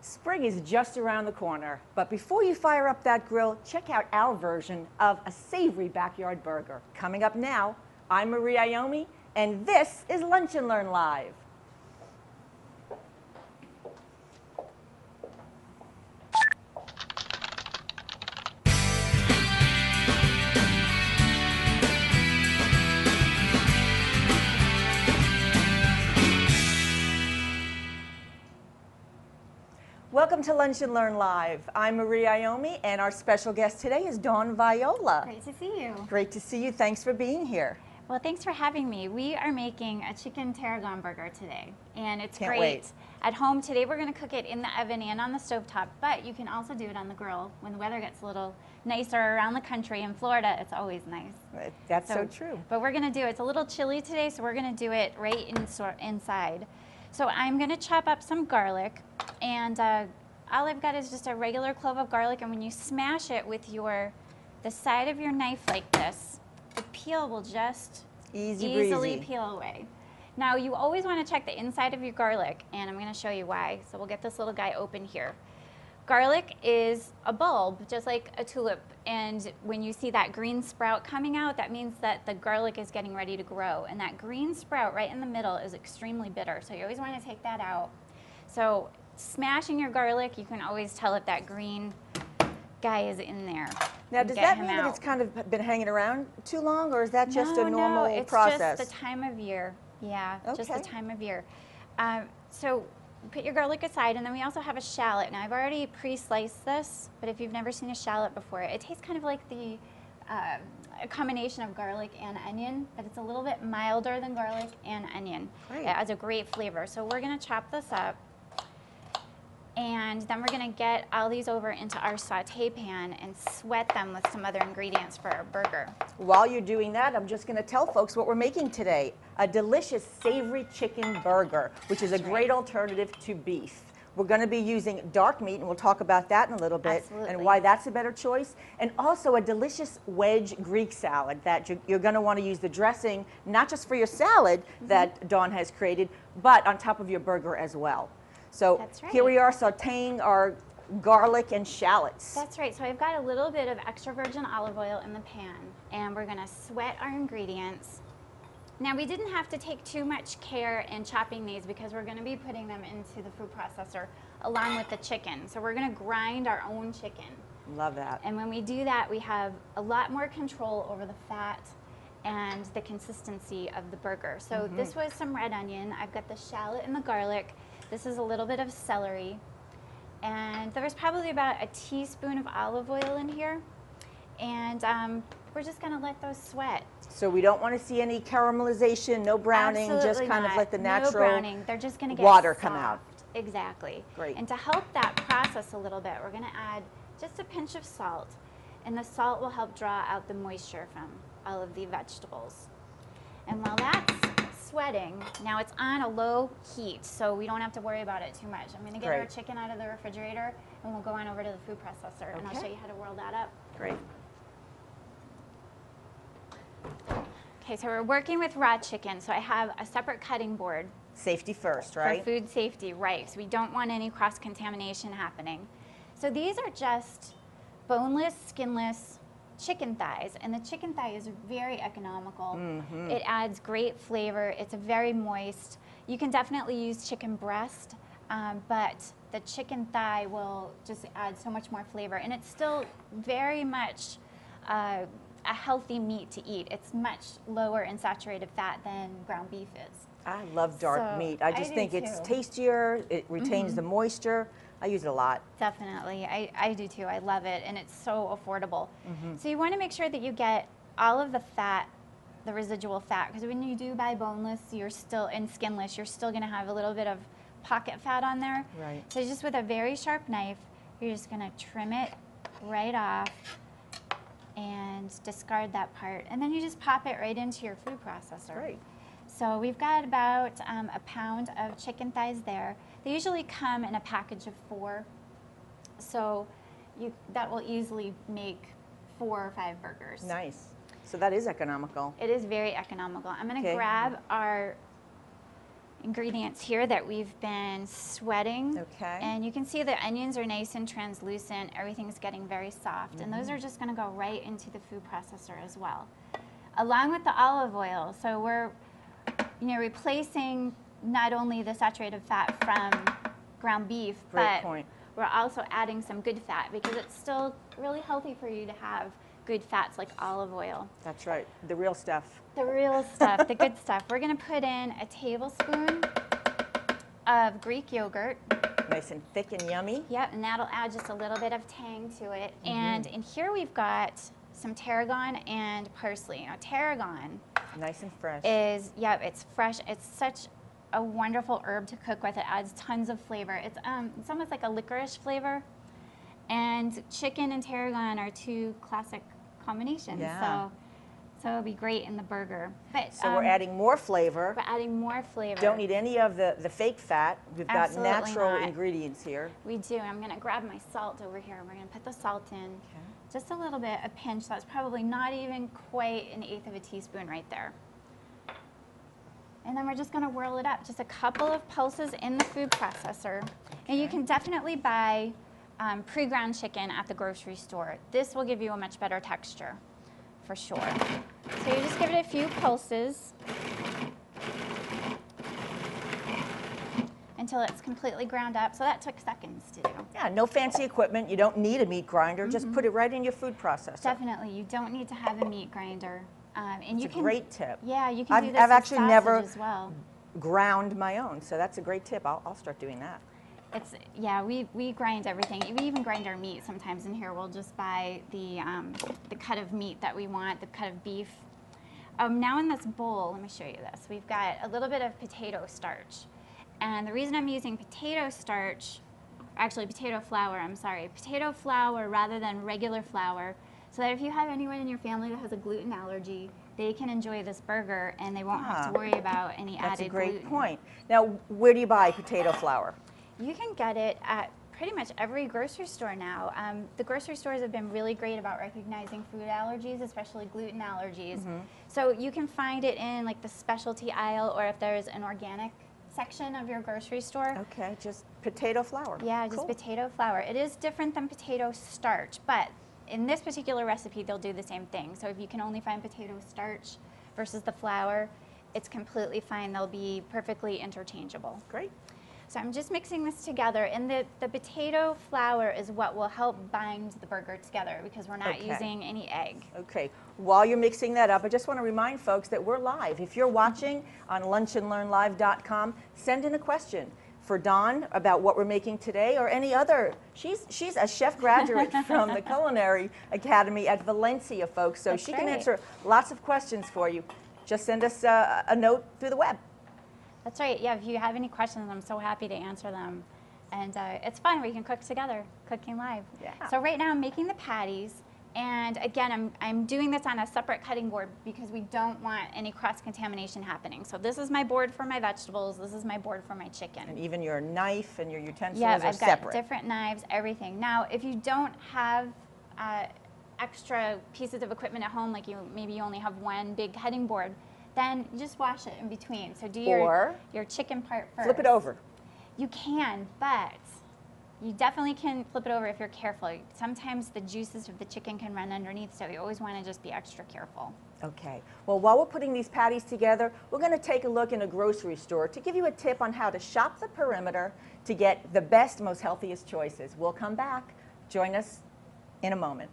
Spring is just around the corner, but before you fire up that grill, check out our version of a savory backyard burger. Coming up now, I'm Marie Iommi, and this is Lunch and Learn Live. Welcome to Lunch and Learn Live. I'm Marie Iommi, and our special guest today is Dawn Viola. Great to see you. Great to see you. Thanks for being here. Well, thanks for having me. We are making a chicken tarragon burger today, and it's Can't great. wait. At home today, we're going to cook it in the oven and on the stovetop, but you can also do it on the grill when the weather gets a little nicer around the country. In Florida, it's always nice. That's so true. But we're going to do it. It's a little chilly today, so we're going to do it right inside. So I'm going to chop up some garlic, and all I've got is just a regular clove of garlic, and when you smash it with the side of your knife like this, the peel will just easily peel away. Now you always want to check the inside of your garlic, and I'm going to show you why. So we'll get this little guy open here. Garlic is a bulb, just like a tulip, and when you see that green sprout coming out, that means that the garlic is getting ready to grow, and that green sprout right in the middle is extremely bitter, so you always want to take that out. So smashing your garlic, you can always tell if that green guy is in there. Now, does that mean that it's kind of been hanging around too long, or is that just a normal process? No, it's just the time of year. Yeah, just the time of year. So put your garlic aside, and then we also have a shallot. Now, I've already pre-sliced this, but if you've never seen a shallot before, it tastes kind of like a combination of garlic and onion, but it's a little bit milder than garlic and onion. Great. It adds a great flavor. So we're going to chop this up. And then we're going to get all these over into our saute pan and sweat them with some other ingredients for our burger. While you're doing that, I'm just going to tell folks what we're making today. A delicious savory chicken burger, which is a great alternative to beef. We're going to be using dark meat, and we'll talk about that in a little bit, and why that's a better choice. And also a delicious wedge Greek salad that you're going to want to use the dressing, not just for your salad that Dawn has created, but on top of your burger as well. So here we are sauteing our garlic and shallots. That's right. So I've got a little bit of extra virgin olive oil in the pan, and we're going to sweat our ingredients. Now, we didn't have to take too much care in chopping these because we're going to be putting them into the food processor along with the chicken. So we're going to grind our own chicken. Love that. And when we do that, we have a lot more control over the fat and the consistency of the burger. So this was some red onion. I've got the shallot and the garlic. This is a little bit of celery, and there was probably about a teaspoon of olive oil in here, and we're just going to let those sweat. So we don't want to see any caramelization, no browning, just kind of let the natural browning. They're just going to get water soft. come out. Exactly. Great. And to help that process a little bit, we're going to add just a pinch of salt, and the salt will help draw out the moisture from all of the vegetables. And while that's sweating, now it's on a low heat, so we don't have to worry about it too much. I'm going to get our chicken out of the refrigerator, and we'll go on over to the food processor, and I'll show you how to whirl that up. Great. Okay, so we're working with raw chicken, so I have a separate cutting board. Safety first, right? For food safety, right. So we don't want any cross-contamination happening. So these are just boneless, skinless chicken thighs, and the chicken thigh is very economical. It adds great flavor. It's very moist. You can definitely use chicken breast, but the chicken thigh will just add so much more flavor, and it's still very much a healthy meat to eat. It's much lower in saturated fat than ground beef is. I love dark meat. I just think it's tastier. It retains the moisture. I use it a lot. Definitely. I do too. I love it, and it's so affordable. So you want to make sure that you get all of the fat, the residual fat, because when you do buy boneless and skinless, you're still going to have a little bit of pocket fat on there. Right. So just with a very sharp knife, you're just going to trim it right off and discard that part, and then you just pop it right into your food processor. Great. So we've got about a pound of chicken thighs there. They usually come in a package of 4, so that will easily make 4 or 5 burgers. Nice. So that is economical. It is very economical. I'm going to grab our ingredients here that we've been sweating. Okay. And you can see the onions are nice and translucent. Everything's getting very soft. And those are just going to go right into the food processor as well, along with the olive oil. So we're, replacing not only the saturated fat from ground beef, Great but point. we're also adding some good fat because it's still really healthy for you to have good fats like olive oil. That's right, the real stuff. The real stuff, the good stuff. We're going to put in a tablespoon of Greek yogurt. Nice and thick and yummy. Yep, and that'll add just a little bit of tang to it. And in here we've got some tarragon and parsley. Now, tarragon Nice and fresh. it's fresh. It's such a wonderful herb to cook with. It adds tons of flavor. It's almost like a licorice flavor. And chicken and tarragon are two classic combinations. Yeah. So it'll be great in the burger. But So we're adding more flavor. we're adding more flavor. Don't need any of the fake fat. We've got Absolutely natural not. ingredients here. We do. I'm going to grab my salt over here. We're going to put the salt in. Okay. Just a little bit, a pinch. That's probably not even quite an eighth of a teaspoon right there. And then we're just going to whirl it up. Just a couple of pulses in the food processor. And you can definitely buy pre-ground chicken at the grocery store. This will give you a much better texture, for sure. So you just give it a few pulses until it's completely ground up. So that took seconds to do. Yeah, no fancy equipment. You don't need a meat grinder. Just put it right in your food processor. Definitely, you don't need to have a meat grinder. And you It's a can, great tip. yeah, you can do this I've with actually sausage never as well. ground my own, so that's a great tip. I'll start doing that. We grind everything. We even grind our meat sometimes in here. We'll just buy the cut of meat that we want, the cut of beef. Now in this bowl, let me show you this. We've got a little bit of potato starch. And the reason I'm using potato starch, actually potato flour, I'm sorry, potato flour rather than regular flour, so that if you have anyone in your family that has a gluten allergy, they can enjoy this burger and they won't have to worry about any That's added a great gluten. point. Now, where do you buy potato flour? You can get it at pretty much every grocery store now. The grocery stores have been really great about recognizing food allergies, especially gluten allergies. So you can find it in like the specialty aisle, or if there's an organic section of your grocery store. Okay, just potato flour. Yeah, just Cool. potato flour. It is different than potato starch, but in this particular recipe, they'll do the same thing. So if you can only find potato starch versus the flour, it's completely fine. They'll be perfectly interchangeable. Great. So I'm just mixing this together, and the potato flour is what will help bind the burger together because we're not Okay. using any egg. Okay, while you're mixing that up, I just want to remind folks that we're live. If you're watching on lunchandlearnlive.com, send in a question for Dawn about what we're making today or any other. She's a chef graduate from the Culinary Academy at Valencia, folks, so That's she can right. answer lots of questions for you. Just send us a note through the web. That's right. Yeah, if you have any questions, I'm so happy to answer them. And it's fun. We can cook together, cooking live. Yeah. So right now I'm making the patties. And again, I'm doing this on a separate cutting board because we don't want any cross-contamination happening. So this is my board for my vegetables. This is my board for my chicken. And even your knife and your utensils Yeah, are I've got separate. different knives, everything. Now, if you don't have extra pieces of equipment at home, like maybe you only have one big cutting board, then just wash it in between. So do Or your chicken part first. Flip it over. You can, but you definitely can flip it over if you're careful. Sometimes the juices of the chicken can run underneath, so you always want to just be extra careful. Okay. Well, while we're putting these patties together, we're going to take a look in a grocery store to give you a tip on how to shop the perimeter to get the best, most healthiest choices. We'll come back. Join us in a moment.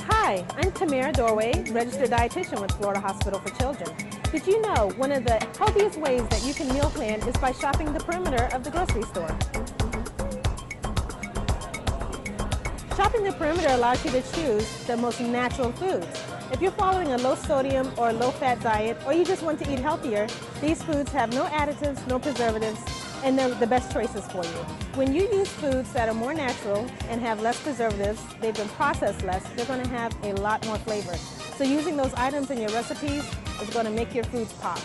Hi, I'm Tamara Dorway, registered dietitian with Florida Hospital for Children. Did you know one of the healthiest ways that you can meal plan is by shopping the perimeter of the grocery store? Shopping the perimeter allows you to choose the most natural foods. If you're following a low sodium or low fat diet, or you just want to eat healthier, these foods have no additives, no preservatives, and they're the best choices for you. When you use foods that are more natural and have less preservatives, they've been processed less, they're going to have a lot more flavor. So using those items in your recipes is going to make your foods pop.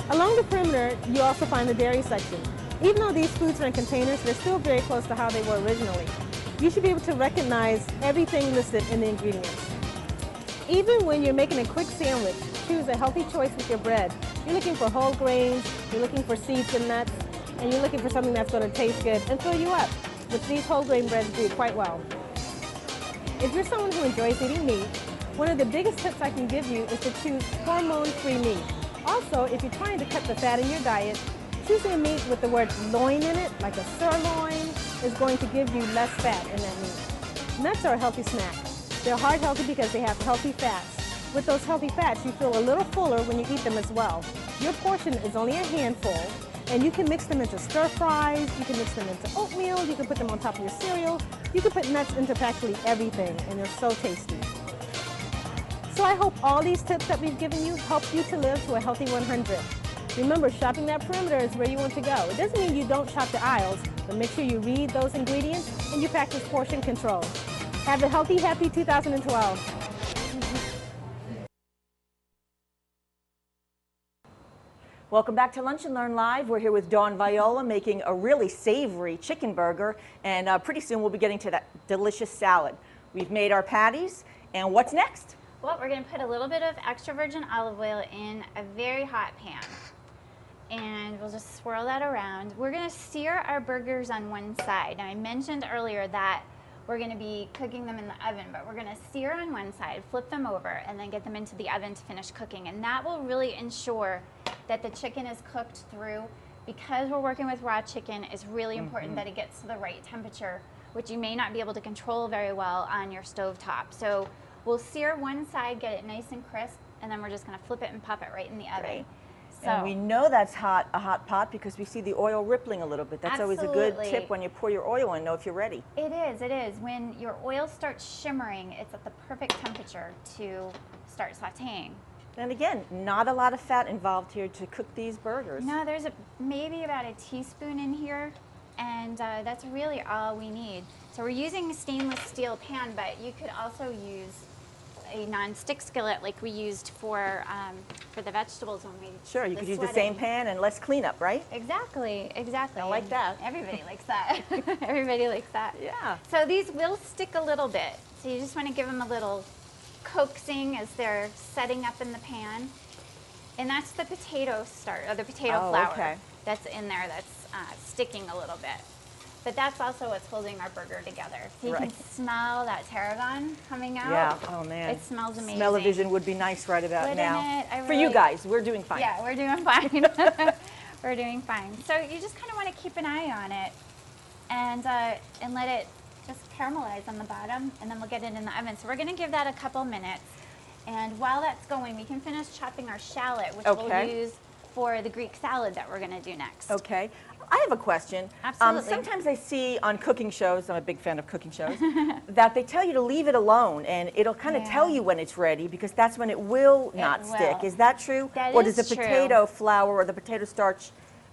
Along the perimeter, you also find the dairy section. Even though these foods are in containers, they're still very close to how they were originally. You should be able to recognize everything listed in the ingredients. Even when you're making a quick sandwich, choose a healthy choice with your bread. You're looking for whole grains, you're looking for seeds and nuts, and you're looking for something that's going to taste good and fill you up, which these whole grain breads do quite well. If you're someone who enjoys eating meat, one of the biggest tips I can give you is to choose hormone-free meat. Also, if you're trying to cut the fat in your diet, choosing a meat with the word loin in it, like a sirloin, is going to give you less fat in that meat. Nuts are a healthy snack. They're heart healthy because they have healthy fats. With those healthy fats, you feel a little fuller when you eat them as well. Your portion is only a handful, and you can mix them into stir fries, you can mix them into oatmeal, you can put them on top of your cereal, you can put nuts into practically everything, and they're so tasty. So I hope all these tips that we've given you help you to live to a healthy 100. Remember, shopping that perimeter is where you want to go. It doesn't mean you don't shop the aisles, but make sure you read those ingredients and you practice portion control. Have a healthy, happy 2012. Welcome back to Lunch and Learn Live. We're here with Dawn Viola making a really savory chicken burger, and pretty soon we'll be getting to that delicious salad. We've made our patties, and what's next? Well, we're going to put a little bit of extra virgin olive oil in a very hot pan. And we'll just swirl that around. We're going to sear our burgers on one side. Now, I mentioned earlier that we're going to be cooking them in the oven, but we're going to sear on one side, flip them over, and then get them into the oven to finish cooking. And that will really ensure that the chicken is cooked through. Because we're working with raw chicken, it's really important that it gets to the right temperature, which you may not be able to control very well on your stovetop. So we'll sear one side, get it nice and crisp, and then we're just going to flip it and pop it right in the oven. Great. So, And we know that's hot, a hot pot, because we see the oil rippling a little bit. That's always a good Absolutely. tip when you pour your oil in, know if you're ready. it is, it is. When your oil starts shimmering, it's at the perfect temperature to start sauteing. And again, not a lot of fat involved here to cook these burgers. No, there's maybe about a teaspoon in here, and that's really all we need. So we're using a stainless steel pan, but you could also use a non-stick skillet like we used for the vegetables when we Sure, you the could use the same sweating. pan and less cleanup, right? Exactly, exactly. I like that. Everybody likes that. Everybody likes that. Yeah. So these will stick a little bit. So you just want to give them a little coaxing as they're setting up in the pan. And that's the potato starch, or the potato Oh, flour okay. that's in there that's sticking a little bit. But that's also what's holding our burger together. So you Right. can smell that tarragon coming out. Yeah, oh man. It smells amazing. Smell-o-vision would be nice right about Wouldn't now. it? I For you really- guys, we're doing fine. Yeah, we're doing fine. We're doing fine. So you just kind of want to keep an eye on it and let it just caramelize on the bottom, and then we'll get it in the oven. So we're going to give that a couple minutes. And while that's going, we can finish chopping our shallot, which we'll Okay. use for the Greek salad that we're going to do next. Okay. I have a question. Absolutely. Sometimes I see on cooking shows, I'm a big fan of cooking shows, that they tell you to leave it alone and it'll kind of Yeah. tell you when it's ready because that's when it will not stick. will. Is that true? That or is does the true. potato flour or the potato starch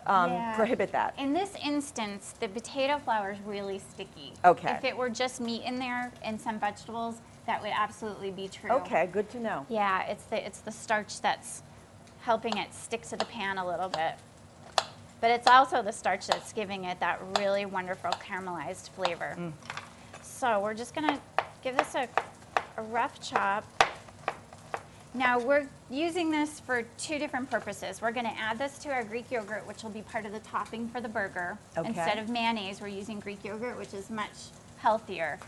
Yeah. prohibit that? In this instance, the potato flour is really sticky. Okay. If it were just meat in there and some vegetables, that would absolutely be true. Okay, good to know. Yeah, it's the starch that's helping it stick to the pan a little bit. But it's also the starch that's giving it that really wonderful caramelized flavor. So we're just gonna give this a rough chop. Now we're using this for two different purposes. We're gonna add this to our Greek yogurt, which will be part of the topping for the burger. Okay. Instead of mayonnaise, we're using Greek yogurt, which is much healthier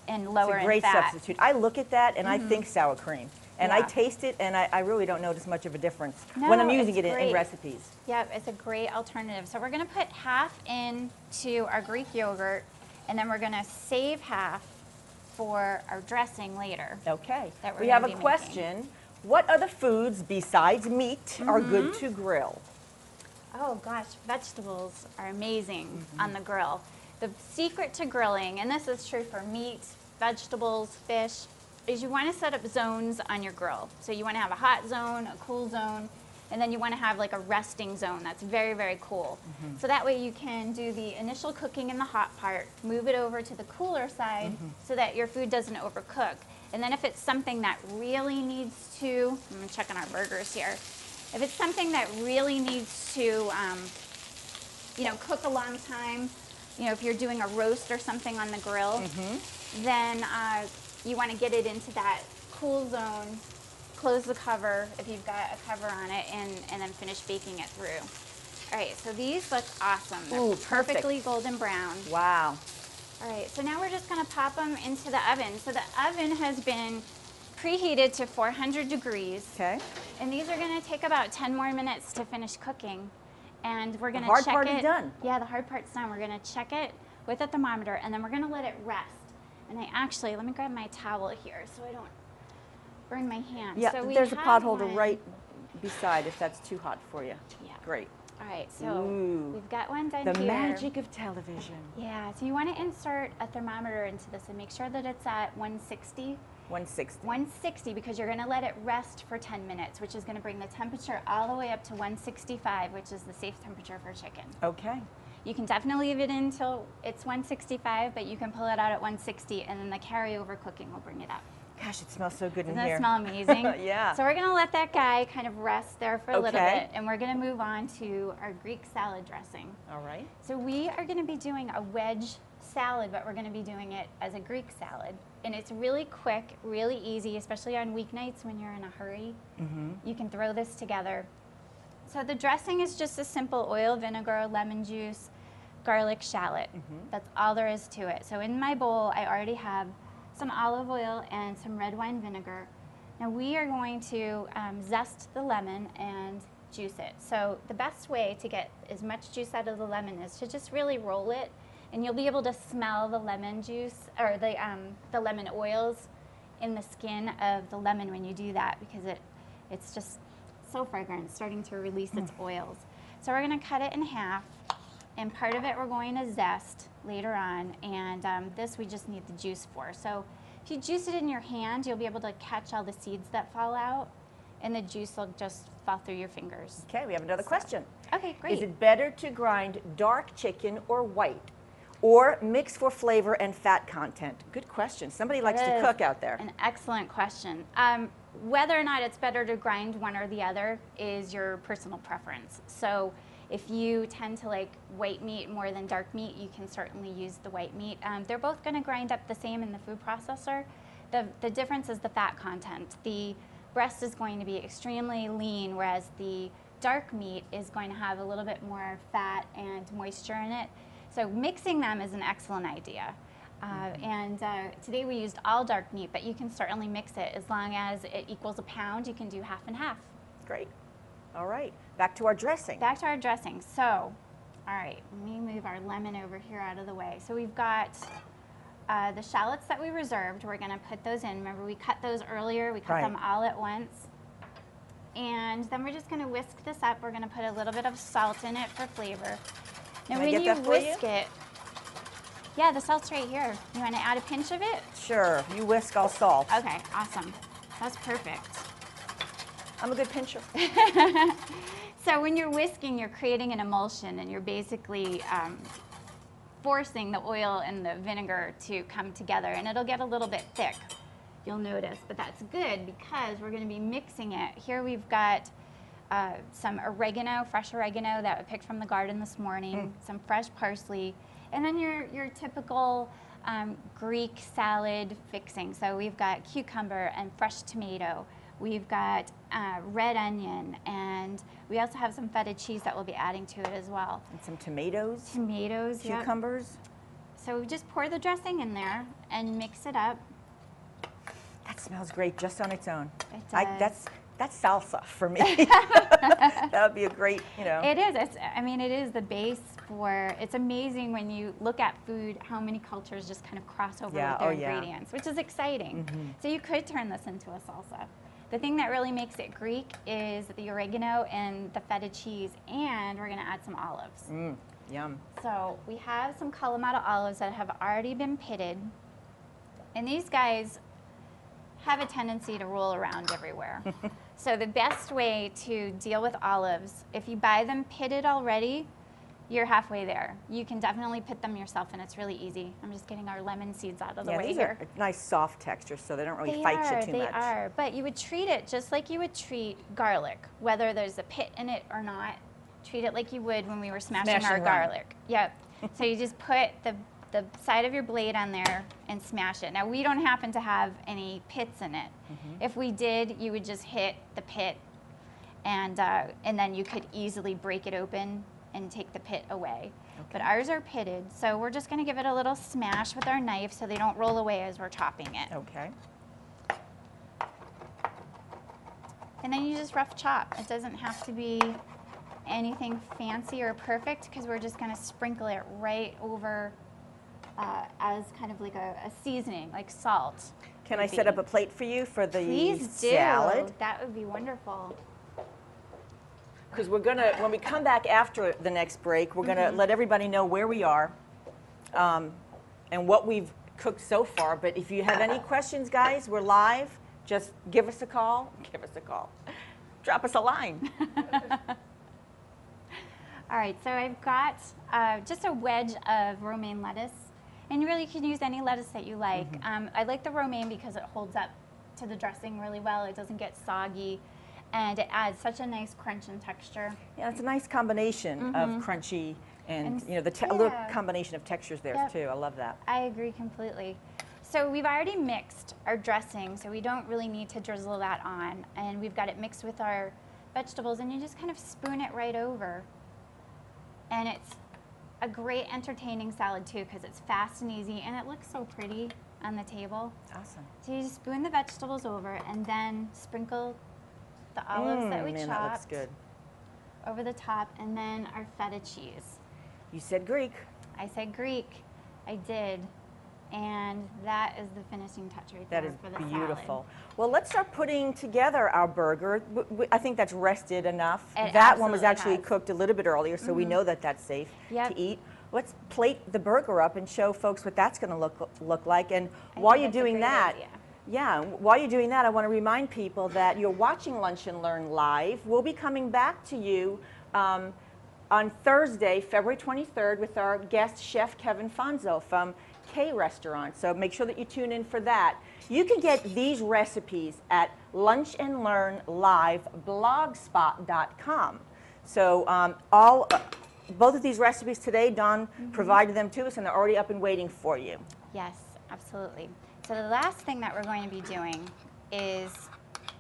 and It's lower a in great fat. substitute. I look at that and I think sour cream. And I Yeah. taste it and I really don't notice much of a difference No, when I'm using it's it in great. recipes. Yep, it's a great alternative. So we're gonna put half into our Greek yogurt, and then we're gonna save half for our dressing later. Okay. That we're We gonna have a be making. question. What other foods besides meat are good Mm-hmm. to grill? Oh gosh, vegetables are amazing on the grill. The secret to grilling, and this is true for meat, vegetables, fish, is you want to set up zones on your grill. So you want to have a hot zone, a cool zone, and then you want to have like a resting zone that's very, very cool. So that way you can do the initial cooking in the hot part, move it over to the cooler side so that your food doesn't overcook. And then if it's something that really needs to, I'm gonna check on our burgers here. If it's something that really needs to, cook a long time, if you're doing a roast or something on the grill, then you want to get it into that cool zone, close the cover if you've got a cover on it, and then finish baking it through. All right, so these look awesome. They're Ooh, perfect. perfectly golden brown. Wow. All right, so now we're just gonna pop them into the oven. So the oven has been preheated to 400 degrees. Okay. And these are gonna take about 10 more minutes to finish cooking. And we're gonna hard check part it. is done. Yeah, the hard part's done. We're gonna check it with a thermometer, and then we're gonna let it rest. And let me grab my towel here so I don't burn my hand. Yeah, so there's a pot holder one. right beside if that's too hot for you. Yeah. Great. All right, so Ooh. we've got one done The here. magic of television. Yeah, so you want to insert a thermometer into this and make sure that it's at 160. 160. 160 because you're going to let it rest for 10 minutes, which is going to bring the temperature all the way up to 165, which is the safe temperature for chicken. Okay. You can definitely leave it in until it's 165, but you can pull it out at 160, and then the carryover cooking will bring it up. Gosh, it smells so good in Doesn't here. that smell amazing? Yeah. So we're going to let that guy kind of rest there for a little Okay. bit, and we're going to move on to our Greek salad dressing. All right. So we are going to be doing a wedge salad, but we're going to be doing it as a Greek salad. And it's really quick, really easy, especially on weeknights when you're in a hurry. You can throw this together. So the dressing is just a simple oil, vinegar, lemon juice, garlic, shallot. That's all there is to it. So in my bowl, I already have some olive oil and some red wine vinegar. Now we are going to zest the lemon and juice it. So the best way to get as much juice out of the lemon is to just really roll it, and you'll be able to smell the lemon juice or the lemon oils in the skin of the lemon when you do that, because it's just so fragrant, starting to release its oils. So we're going to cut it in half, and part of it we're going to zest later on, and this we just need the juice for. So if you juice it in your hand, you'll be able to catch all the seeds that fall out, and the juice will just fall through your fingers. Okay, we have another question. Okay, great. Is it better to grind dark chicken or white? Or mix for flavor and fat content? Good question. Somebody likes to That is cook out there. An excellent question. Whether or not it's better to grind one or the other is your personal preference. So if you tend to like white meat more than dark meat, you can certainly use the white meat. They're both going to grind up the same in the food processor. The difference is the fat content. The breast is going to be extremely lean, whereas the dark meat is going to have a little bit more fat and moisture in it. So mixing them is an excellent idea. Today we used all dark meat, but you can certainly mix it as long as it equals a pound. You can do half and half. Great. All right, back to our dressing. Back to our dressing. So, all right, let me move our lemon over here out of the way. So we've got the shallots that we reserved. We're going to put those in. Remember, we cut those earlier. We cut them all at once. And then we're just going to whisk this up. We're going to put a little bit of salt in it for flavor. Now, when you whisk it, yeah, the salt's right here. You want to add a pinch of it? Sure, you whisk, I'll salt. Okay, awesome. That's perfect. I'm a good pincher. So when you're whisking, you're creating an emulsion, and you're basically forcing the oil and the vinegar to come together, and it'll get a little bit thick, you'll notice. But that's good because we're going to be mixing it. Here we've got some oregano, fresh oregano that we picked from the garden this morning, some fresh parsley, and then your typical Greek salad fixing. So we've got cucumber and fresh tomato. We've got red onion, and we also have some feta cheese that we'll be adding to it as well. And some tomatoes, Tomatoes, yep. cucumbers. So we just pour the dressing in there and mix it up. That smells great just on its own. It does. That's salsa for me. That would be a great, you know. It is. It is the base for, it's amazing when you look at food, how many cultures just kind of cross over with their ingredients, which is exciting. So you could turn this into a salsa. The thing that really makes it Greek is the oregano and the feta cheese, and we're going to add some olives. Yum. So we have some Kalamata olives that have already been pitted, and these guys have a tendency to roll around everywhere. So the best way to deal with olives, if you buy them pitted already, you're halfway there. You can definitely pit them yourself, and it's really easy. I'm just getting our lemon seeds out of the way these here. are a nice soft texture, so they don't really fight you too much. They are, but you would treat it just like you would treat garlic, whether there's a pit in it or not. Treat it like you would when we were smashing our garlic. Yep. So you just put the the side of your blade on there and smash it. Now, we don't happen to have any pits in it. If we did, you would just hit the pit, and then you could easily break it open and take the pit away. But ours are pitted, so we're just gonna give it a little smash with our knife so they don't roll away as we're chopping it. Okay. And then you just rough chop. It doesn't have to be anything fancy or perfect, because we're just gonna sprinkle it right over as kind of like a seasoning, like salt. Can I set up a plate for you for the Please do. salad? That would be wonderful. Because we're gonna, when we come back after the next break, we're gonna let everybody know where we are and what we've cooked so far. But if you have any questions, guys, we're live. Just give us a call. Give us a call. Drop us a line. All right, so I've got just a wedge of romaine lettuce. And you really can use any lettuce that you like. I like the romaine because it holds up to the dressing really well. It doesn't get soggy. And it adds such a nice crunch and texture. Yeah, it's a nice combination of crunchy and you know, a little combination of textures there too. I love that. I agree completely. So we've already mixed our dressing, so we don't really need to drizzle that on. And we've got it mixed with our vegetables, and you just kind of spoon it right over. And it's a great entertaining salad too, because it's fast and easy, and it looks so pretty on the table. Awesome. So you just spoon the vegetables over and then sprinkle the olives that we man, chopped that looks good. over the top, and then our feta cheese. You said Greek. I said Greek. I did. And that is the finishing touch right That there is for the beautiful. salad. Well, let's start putting together our burger. I think that's rested enough. It That one was absolutely actually has. cooked a little bit earlier, so we know that that's safe Yep. to eat. Let's plate the burger up and show folks what that's going to look like. And while you're that's a doing great that, idea. yeah, while you're doing that, I want to remind people that you're watching Lunch and Learn live. We'll be coming back to you on Thursday, February 23rd, with our guest chef Kevin Fonzo from K Restaurant. So make sure that you tune in for that. You can get these recipes at lunchandlearnliveblogspot.com. So both of these recipes today, Dawn provided them to us, and they're already up and waiting for you. Yes, absolutely. So the last thing that we're going to be doing is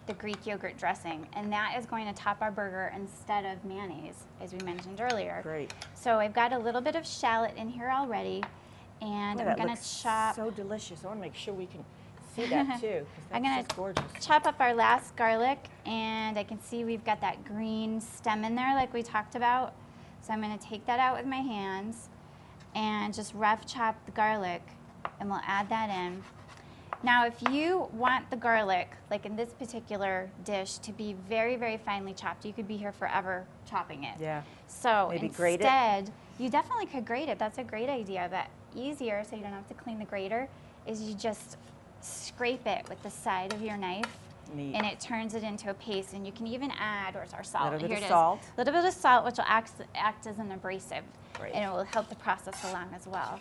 the Greek yogurt dressing, and that is going to top our burger instead of mayonnaise, as we mentioned earlier. Great. So I've got a little bit of shallot in here already, and Boy, I'm that going looks to chop. so delicious. I want to make sure we can see that too, because I'm that's gonna just gorgeous. chop up our last garlic, and I can see we've got that green stem in there like we talked about. So I'm going to take that out with my hands and just rough chop the garlic, and we'll add that in. Now, if you want the garlic, like in this particular dish, to be very, very finely chopped, you could be here forever chopping it. Yeah. So Maybe grate it? instead, you definitely could grate it. That's a great idea. But easier, so you don't have to clean the grater, is you just scrape it with the side of your knife. Neat. And it turns it into a paste. And you can even add, or our salt. Little bit Here of it is. salt. A little bit of salt, which will act as an abrasive. Great. And it will help the process along as well.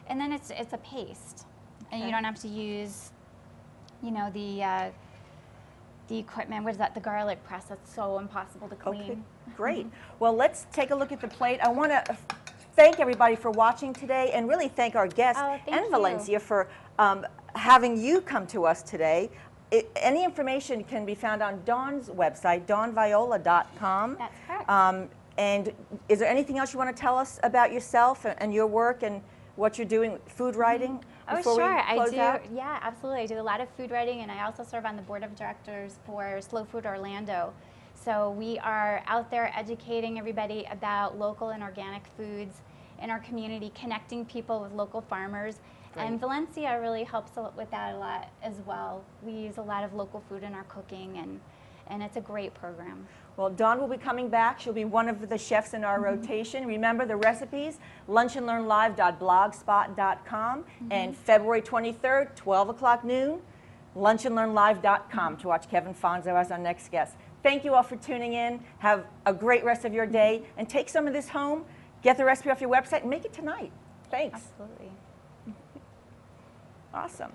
And then it's a paste. And you Okay. don't have to use, you know, the equipment. What is that? The garlic press. That's so impossible to clean. Okay, great. Well, let's take a look at the plate. I want to thank everybody for watching today, and really thank our guest Oh, thank and you. Valencia for having you come to us today. Any information can be found on Dawn's website, dawnviola.com. That's correct. And is there anything else you want to tell us about yourself and your work and what you're doing, food writing? Oh, before we sure. I close do. out? Yeah, absolutely. I do a lot of food writing, and I also serve on the board of directors for Slow Food Orlando. So we are out there educating everybody about local and organic foods in our community, connecting people with local farmers. Great. And Valencia really helps with that a lot as well. We use a lot of local food in our cooking, and it's a great program. Well, Dawn will be coming back. She'll be one of the chefs in our rotation. Remember the recipes, lunchandlearnlive.blogspot.com, and February 23rd, 12 o'clock noon, lunchandlearnlive.com to watch Kevin Fonzo as our next guest. Thank you all for tuning in. Have a great rest of your day, and take some of this home, get the recipe off your website, and make it tonight. Thanks. Absolutely. Awesome.